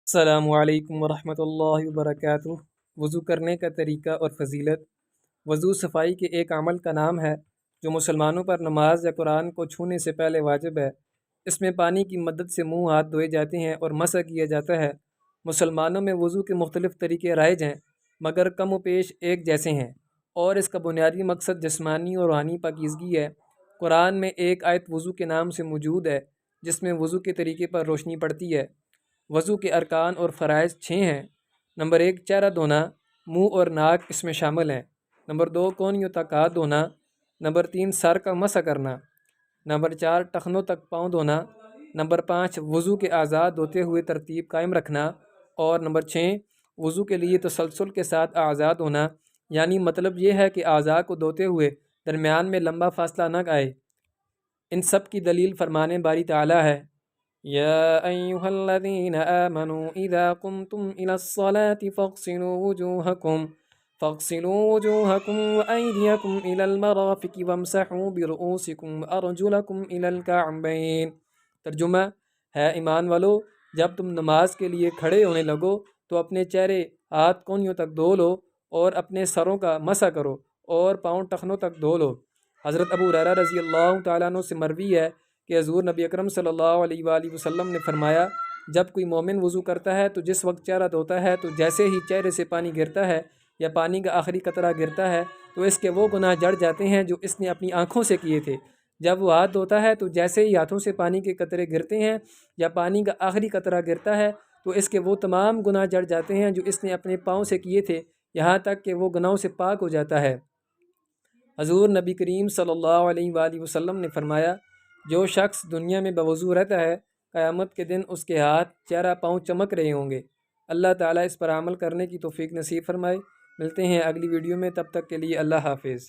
السلام علیکم ورحمۃ اللہ وبرکاتہ۔ وضو کرنے کا طریقہ اور فضیلت۔ وضو صفائی کے ایک عمل کا نام ہے جو مسلمانوں پر نماز یا قرآن کو چھونے سے پہلے واجب ہے۔ اس میں پانی کی مدد سے منہ ہاتھ دھوئے جاتے ہیں اور مسح کیا جاتا ہے۔ مسلمانوں میں وضو کے مختلف طریقے رائج ہیں مگر کم و بیش ایک جیسے ہیں، اور اس کا بنیادی مقصد جسمانی اور روحانی پاکیزگی ہے۔ قرآن میں ایک آیت وضو کے نام سے موجود ہے جس میں وضو کے طریقے پر روشنی پڑتی ہے۔ وضو کے ارکان اور فرائض 6 ہیں۔ نمبر 1 چہرہ دھونا، منہ اور ناک اس میں شامل ہیں۔ نمبر 2 کونیوں تک ہاتھ دھونا۔ نمبر 3 سر کا مسح کرنا۔ نمبر 4 ٹخنوں تک پاؤں دھونا۔ نمبر 5 وضو کے اعضاء دھوتے ہوئے ترتیب قائم رکھنا۔ اور نمبر 6 وضو کے لیے تسلسل کے ساتھ اعضاء دھونا، یعنی مطلب یہ ہے کہ اعضاء کو دھوتے ہوئے درمیان میں لمبا فاصلہ نہ آئے۔ ان سب کی دلیل فرمان باری تعالی ہے، یا ایھا الذین آمنوا اذا قمتم الی الصلاة فاغسلوا وجوہکم وایدیکم الی المرافق وامسحوا برؤوسکم وارجلکم الی الکعبین۔ ترجمہ ہے، ایمان والو، جب تم نماز کے لیے کھڑے ہونے لگو تو اپنے چہرے ہاتھ کونیوں تک دھو لو اور اپنے سروں کا مسح کرو اور پاؤں ٹخنوں تک دھو لو۔ حضرت ابو ہریرہ رضی اللہ تعالیٰ عنہ سے مروی ہے کہ حضور نبی اکرم صلی اللہ علیہ وآلہ وسلم نے فرمایا، جب کوئی مومن وضو کرتا ہے تو جس وقت چہرہ دھوتا ہے تو جیسے ہی چہرے سے پانی گرتا ہے یا پانی کا آخری قطرہ گرتا ہے تو اس کے وہ گناہ جڑ جاتے ہیں جو اس نے اپنی آنکھوں سے کیے تھے۔ جب وہ ہاتھ دھوتا ہے تو جیسے ہی ہاتھوں سے پانی کے قطرے گرتے ہیں یا پانی کا آخری قطرہ گرتا ہے تو اس کے وہ تمام گناہ جڑ جاتے ہیں جو اس نے اپنے پاؤں سے کیے تھے، یہاں تک کہ وہ گناہوں سے پاک ہو جاتا ہے۔ حضور نبی کریم صلی اللہ علیہ وآلہ وسلم نے فرمایا، جو شخص دنیا میں بوضو رہتا ہے، قیامت کے دن اس کے ہاتھ، چہرہ، پاؤں چمک رہے ہوں گے۔ اللہ تعالیٰ اس پر عمل کرنے کی توفیق نصیب فرمائے۔ ملتے ہیں اگلی ویڈیو میں، تب تک کے لیے اللہ حافظ۔